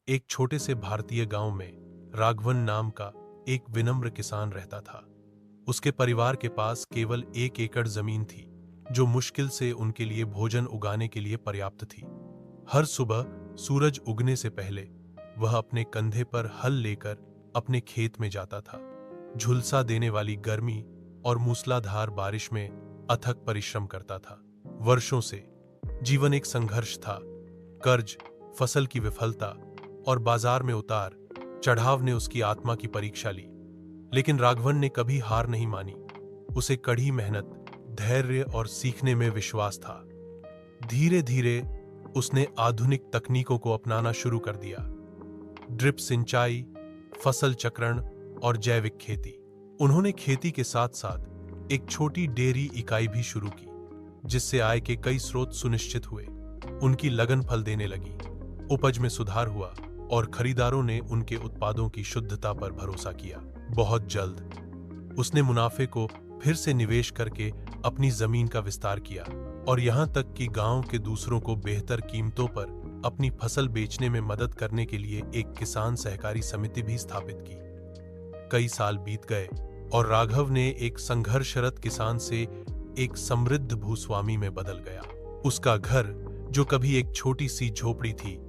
एक छोटे से भारतीय गांव में राघवन नाम का एक विनम्र किसान रहता था। उसके परिवार के पास केवल 1 एकड़ जमीन थी, जो मुश्किल से उनके लिए भोजन उगाने के लिए पर्याप्त थी। हर सुबह सूरज उगने से पहले वह अपने कंधे पर हल लेकर अपने खेत में जाता था। झुलसा देने वाली गर्मी और मूसलाधार बारिश में अथक परिश्रम करता था। वर्षों से जीवन एक संघर्ष था। कर्ज, फसल की विफलता और बाजार में उतार चढ़ाव ने उसकी आत्मा की परीक्षा ली। लेकिन राघवन ने कभी हार नहीं मानी। उसे कड़ी मेहनत, धैर्य और सीखने में विश्वास था। धीरे धीरे उसने आधुनिक तकनीकों को अपनाना शुरू कर दिया। ड्रिप सिंचाई, फसल चक्रण और जैविक खेती। उन्होंने खेती के साथ साथ एक छोटी डेयरी इकाई भी शुरू की, जिससे आय के कई स्रोत सुनिश्चित हुए। उनकी लगन फल देने लगी, उपज में सुधार हुआ और खरीदारों ने उनके उत्पादों की शुद्धता पर भरोसा किया। बहुत जल्द उसने मुनाफे को फिर से निवेश करके अपनी जमीन का विस्तार किया और यहां तक कि गांव के दूसरों को बेहतर कीमतों पर अपनी फसल बेचने में मदद करने के लिए एक किसान सहकारी समिति भी स्थापित की। कई साल बीत गए और राघव ने एक संघर्षरत किसान से एक समृद्ध भूस्वामी में बदल गया। उसका घर, जो कभी एक छोटी सी झोपड़ी थी,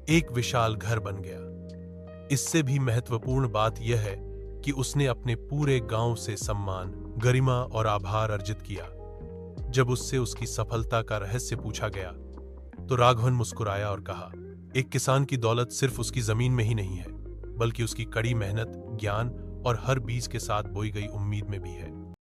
एक विशाल घर बन गया। इससे भी महत्वपूर्ण बात यह है कि उसने अपने पूरे गांव से सम्मान, गरिमा और आभार अर्जित किया। जब उससे उसकी सफलता का रहस्य पूछा गया, तो राघवन मुस्कुराया और कहा, एक किसान की दौलत सिर्फ उसकी जमीन में ही नहीं है, बल्कि उसकी कड़ी मेहनत, ज्ञान और हर बीज के साथ बोई गई उम्मीद में भी है।